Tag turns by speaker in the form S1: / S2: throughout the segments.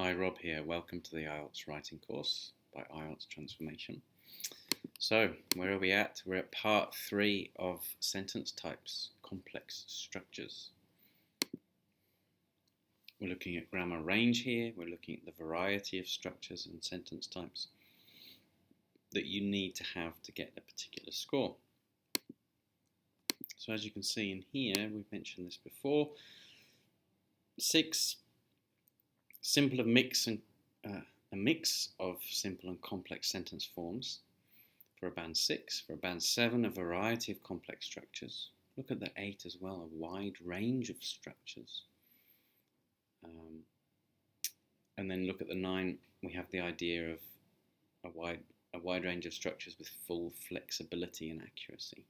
S1: Hi, Rob here. Welcome to the IELTS writing course by IELTS Transformation. So, where are we at? We're at part 3 of sentence types, complex structures. We're looking at grammar range here. We're looking at the variety of structures and sentence types that you need to have to get a particular score. So as you can see in here, we've mentioned this before, 6 simple a mix of simple and complex sentence forms for a band 6. For a band 7, a variety of complex structures. Look at the 8 as well, a wide range of structures. And then look at the 9, we have the idea of a wide range of structures with full flexibility and accuracy.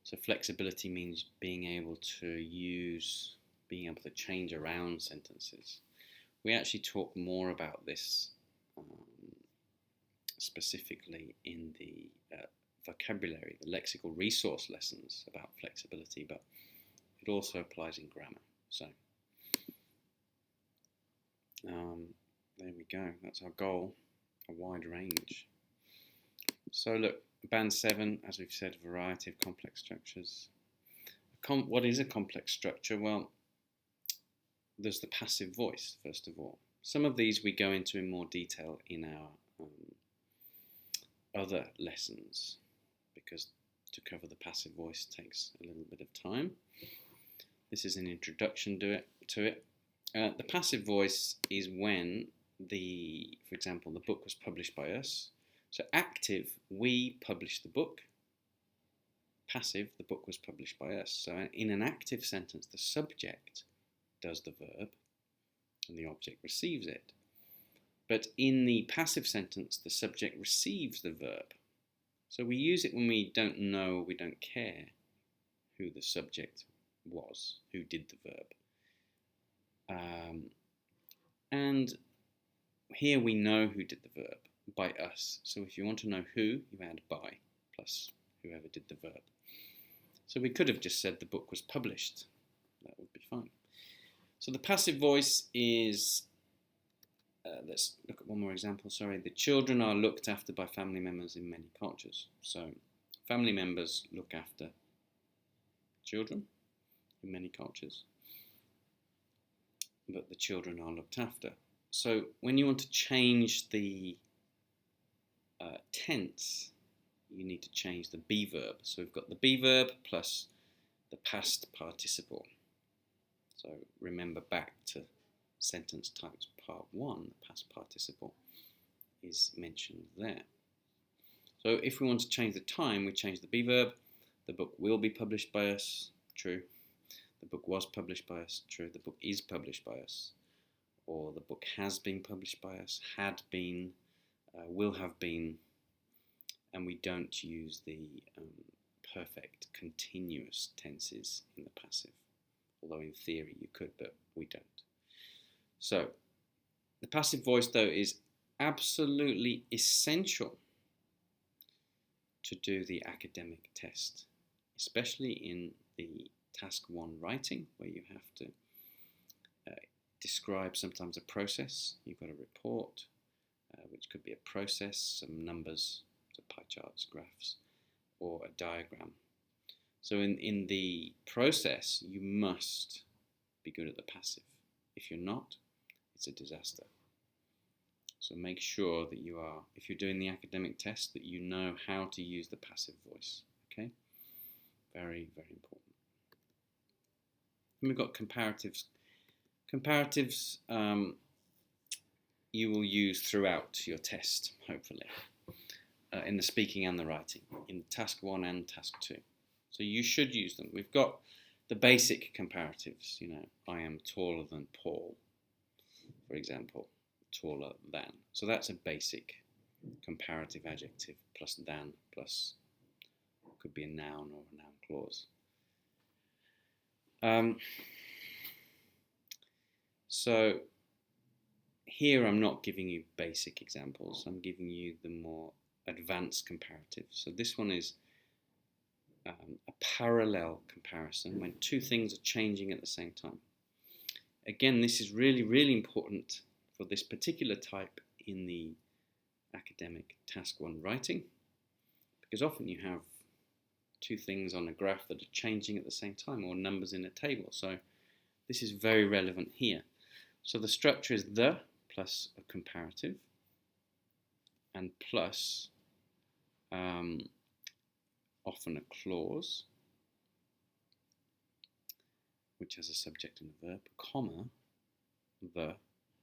S1: So flexibility means being able to change around sentences. We actually talk more about this specifically in the vocabulary, the lexical resource lessons about flexibility, but it also applies in grammar. So there we go, that's our goal, a wide range. So look, band 7, as we've said, a variety of complex structures. What is a complex structure? Well, there's the passive voice, first of all. Some of these we go into in more detail in our other lessons, because to cover the passive voice takes a little bit of time. This is an introduction to it. The passive voice is when for example, the book was published by us. So active, we published the book. Passive, the book was published by us. So in an active sentence, the subject does the verb and the object receives it. But in the passive sentence, the subject receives the verb. So we use it when we don't know, we don't care who the subject was, who did the verb. And here we know who did the verb, by us. So if you want to know who, you add by plus whoever did the verb. So we could have just said the book was published. That would be fine. So the passive voice is, let's look at one more example, sorry. The children are looked after by family members in many cultures. So family members look after children in many cultures, but the children are looked after. So when you want to change the tense, you need to change the be verb. So we've got the be verb plus the past participle. So remember back to sentence types part 1, the past participle is mentioned there. So if we want to change the time, we change the be verb. The book will be published by us, true. The book was published by us, true. The book is published by us. Or the book has been published by us, had been, will have been. And we don't use the perfect continuous tenses in the passive. Although in theory you could, but we don't. So the passive voice, though, is absolutely essential to do the academic test, especially in the task 1 writing, where you have to describe sometimes a process. You've got a report, which could be a process, some numbers, so pie charts, graphs, or a diagram. So in the process, you must be good at the passive. If you're not, it's a disaster. So make sure that you are, if you're doing the academic test, that you know how to use the passive voice. Okay? Very, very important. And we've got comparatives. Comparatives you will use throughout your test, hopefully, in the speaking and the writing, in task 1 and task 2. So you should use them. We've got the basic comparatives, you know, I am taller than Paul, for example, taller than. So that's a basic comparative adjective, plus than, plus could be a noun or a noun clause. So here I'm not giving you basic examples, I'm giving you the more advanced comparatives. So this one is a parallel comparison when two things are changing at the same time. Again, this is really, really important for this particular type in the academic task 1 writing, because often you have two things on a graph that are changing at the same time, or numbers in a table. So this is very relevant here. So the structure is the plus a comparative and plus often a clause which has a subject and a verb, comma, the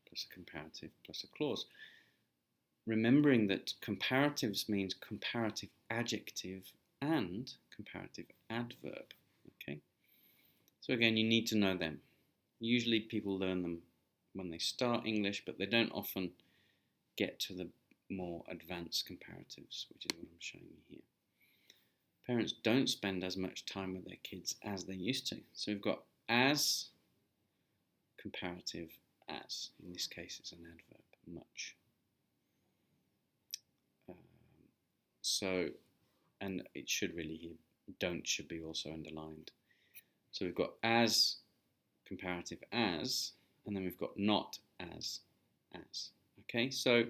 S1: plus a comparative plus a clause. Remembering that comparatives means comparative adjective and comparative adverb. Okay, so again, you need to know them. Usually people learn them when they start English, but they don't often get to the more advanced comparatives, which is what I'm showing you here. Parents don't spend as much time with their kids as they used to. So we've got as, comparative as. In this case, it's an adverb, much. And it should really here, don't should be also underlined. So we've got as, comparative as, and then we've got not as. Okay, so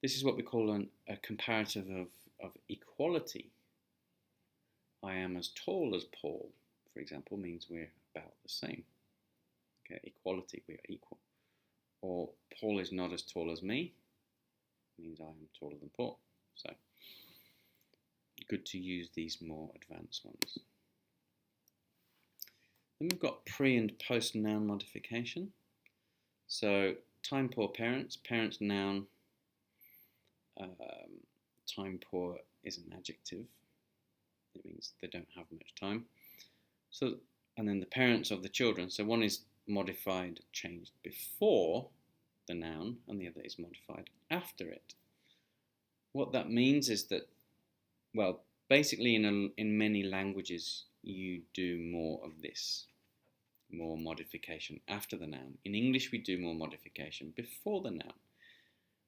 S1: this is what we call a comparative of equality. I am as tall as Paul, for example, means we're about the same. Okay, equality, we are equal. Or Paul is not as tall as me, means I am taller than Paul. So good to use these more advanced ones. Then we've got pre and post noun modification. So time poor parents, parents noun, time poor is an adjective. It means they don't have much time. So, and then the parents of the children. So one is modified, changed before the noun, and the other is modified after it. What that means is that, well, basically in many languages you do more of this, more modification after the noun. In English we do more modification before the noun.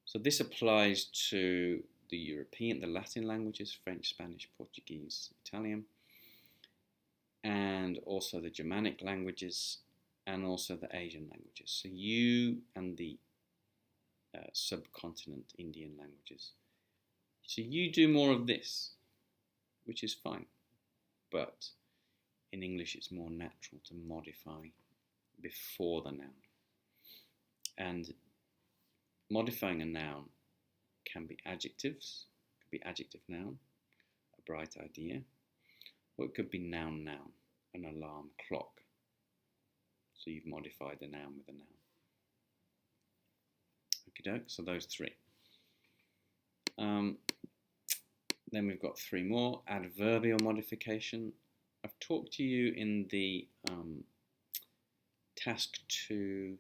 S1: So this applies to the European, the Latin languages, French, Spanish, Portuguese, Italian, and also the Germanic languages, and also the Asian languages. So you and the subcontinent Indian languages. So you do more of this, which is fine, but in English it's more natural to modify before the noun. And modifying a noun can be adjectives, could be adjective noun, a bright idea, or it could be noun, an alarm clock. So you've modified the noun with a noun. Okey-doke, so those three. Then we've got three more. Adverbial modification. I've talked to you in the task 2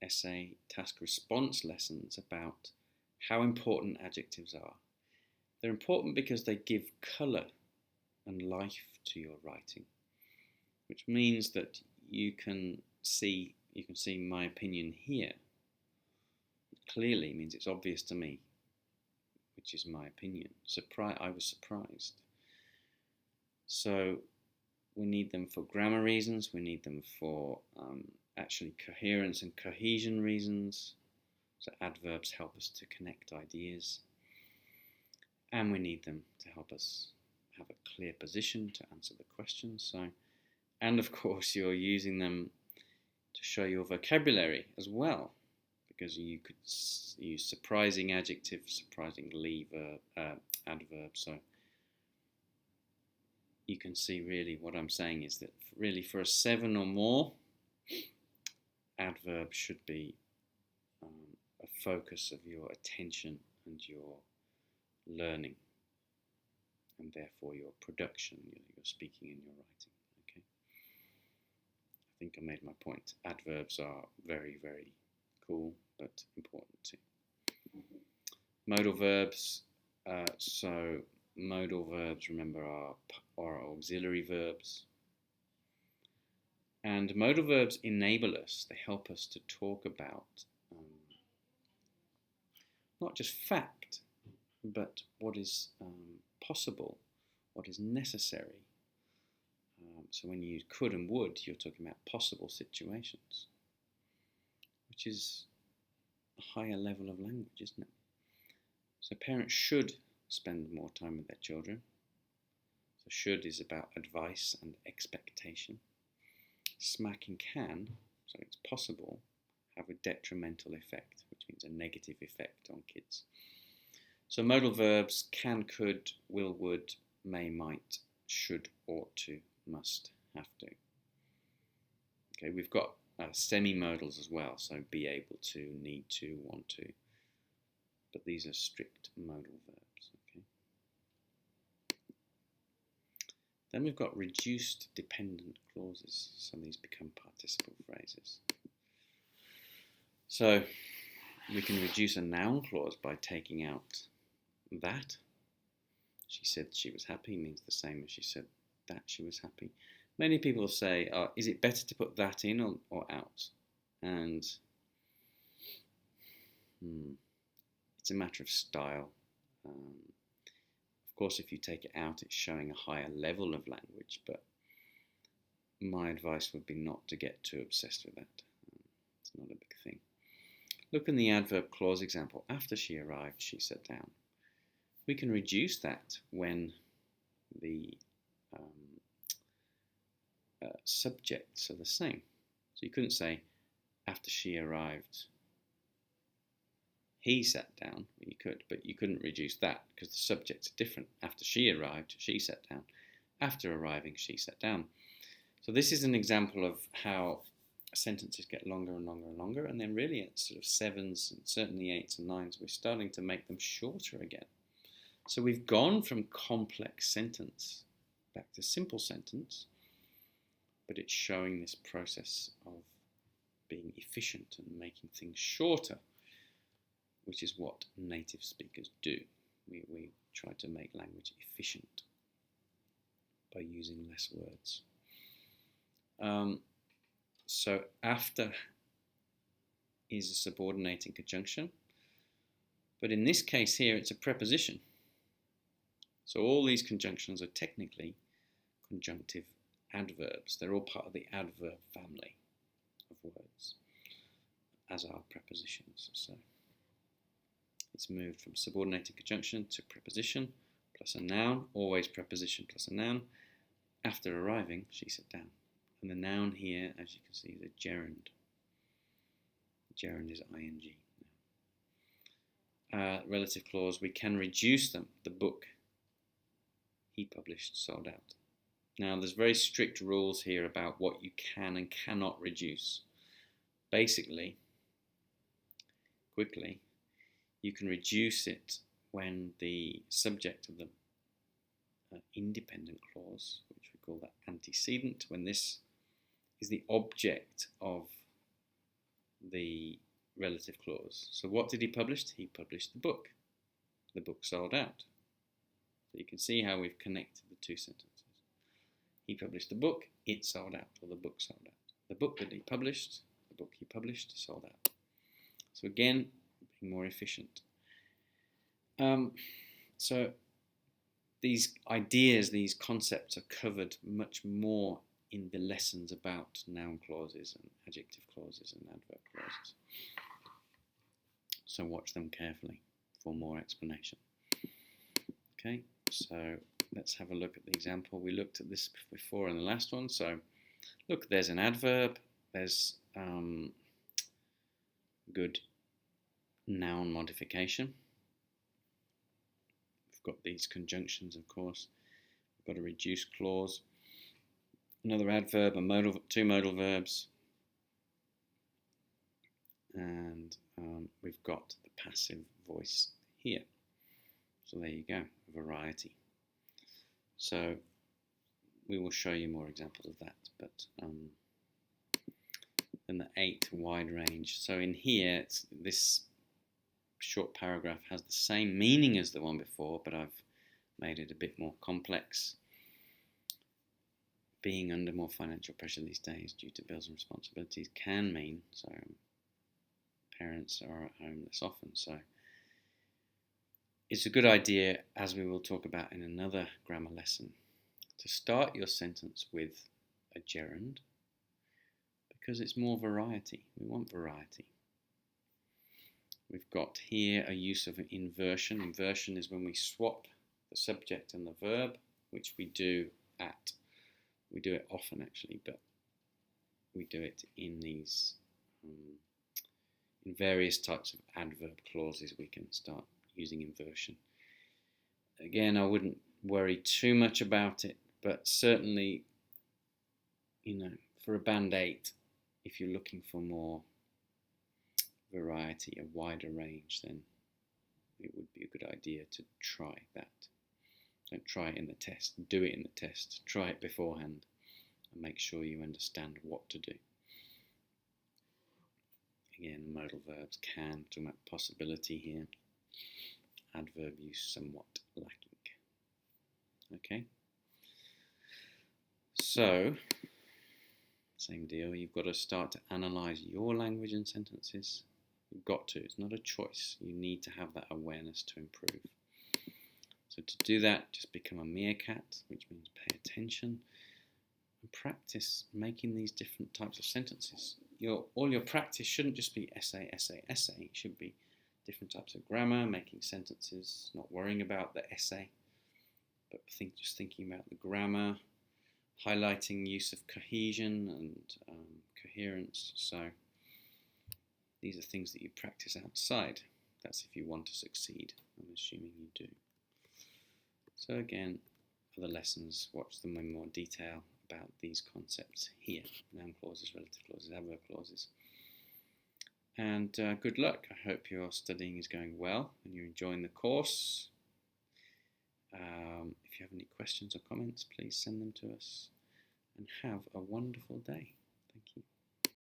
S1: essay, task response lessons about how important adjectives are. They're important because they give colour and life to your writing, which means that you can see my opinion here. Clearly means it's obvious to me, which is my opinion. I was surprised. So we need them for grammar reasons. We need them for actually coherence and cohesion reasons. So adverbs help us to connect ideas. And we need them to help us have a clear position to answer the question. And of course you're using them to show your vocabulary as well, because you could use surprising adjectives, surprisingly adverbs. So you can see really what I'm saying is that really for a 7 or more, adverb should be a focus of your attention and your learning, and therefore your production, your speaking and your writing. Okay, I think I made my point. Adverbs are very, very cool, but important too. Modal verbs. So modal verbs, remember, are auxiliary verbs. And modal verbs enable us, they help us to talk about not just fact, but what is possible, what is necessary. So when you use could and would, you're talking about possible situations, which is a higher level of language, isn't it? So parents should spend more time with their children. So should is about advice and expectation. Smacking can, so it's possible, have a detrimental effect, which means a negative effect on kids. So modal verbs can, could, will, would, may, might, should, ought to, must, have to. Okay, we've got semi-modals as well, so be able to, need to, want to. But these are strict modal verbs. Okay. Then we've got reduced dependent clauses, so these become participle phrases. So we can reduce a noun clause by taking out that. She said she was happy means the same as she said that she was happy. Many people say, is it better to put that in or out? And it's a matter of style. Of course, if you take it out, it's showing a higher level of language, but my advice would be not to get too obsessed with that. It's not a big thing. Look in the adverb clause example. After she arrived, she sat down. We can reduce that when the subjects are the same. So you couldn't say, after she arrived, he sat down. You could, but you couldn't reduce that because the subjects are different. After she arrived, she sat down. After arriving, she sat down. So this is an example of how sentences get longer and longer and longer, and then really at sort of 7s and certainly 8s and 9s, we're starting to make them shorter again. So we've gone from complex sentence back to simple sentence, but it's showing this process of being efficient and making things shorter, which is what native speakers do. We try to make language efficient by using less words. So after is a subordinating conjunction, but in this case here it's a preposition. So all these conjunctions are technically conjunctive adverbs. They're all part of the adverb family of words, as are prepositions. So it's moved from subordinating conjunction to preposition plus a noun, always preposition plus a noun. After arriving, she sat down. And the noun here, as you can see, is a gerund. Gerund is ing. Relative clause, we can reduce them. The book he published sold out. Now, there's very strict rules here about what you can and cannot reduce. Basically, quickly, you can reduce it when the subject of the independent clause, which we call that antecedent, when this is the object of the relative clause. So what did he publish? He published the book. The book sold out. So you can see how we've connected the two sentences. He published the book, it sold out, or the book sold out. The book that he published, the book he published, sold out. So again, being more efficient. So these ideas, these concepts are covered much more in the lessons about noun clauses and adjective clauses and adverb clauses. So watch them carefully for more explanation. Okay, so let's have a look at the example. We looked at this before in the last one. So look, there's an adverb, there's good noun modification. We've got these conjunctions, of course. We've got a reduced clause, another adverb, two modal verbs, and we've got the passive voice here. So there you go, a variety. So we will show you more examples of that, but then the 8 wide range. So in here, this short paragraph has the same meaning as the one before, but I've made it a bit more complex. Being under more financial pressure these days due to bills and responsibilities can mean, so parents are at home less often. So it's a good idea, as we will talk about in another grammar lesson, to start your sentence with a gerund, because it's more variety. We want variety. We've got here a use of inversion. Inversion is when we swap the subject and the verb, which we do it often actually, but we do it in these, in various types of adverb clauses we can start using inversion. Again, I wouldn't worry too much about it, but certainly, for a band 8, if you're looking for more variety, a wider range, then it would be a good idea to try that. Don't try it in the test, do it in the test, try it beforehand, and make sure you understand what to do. Again, modal verbs can, talking about possibility here. Adverb use somewhat lacking. Okay, so same deal, you've got to start to analyse your language and sentences. You've got to, it's not a choice, you need to have that awareness to improve. So to do that, just become a meerkat, which means pay attention, and practice making these different types of sentences. All your practice shouldn't just be essay, essay, essay. It should be different types of grammar, making sentences, not worrying about the essay, but just thinking about the grammar, highlighting use of cohesion and coherence. So these are things that you practice outside. That's if you want to succeed. I'm assuming you do. So again, other lessons, watch them in more detail about these concepts here. Noun clauses, relative clauses, adverb clauses. And good luck. I hope your studying is going well and you're enjoying the course. If you have any questions or comments, please send them to us. And have a wonderful day.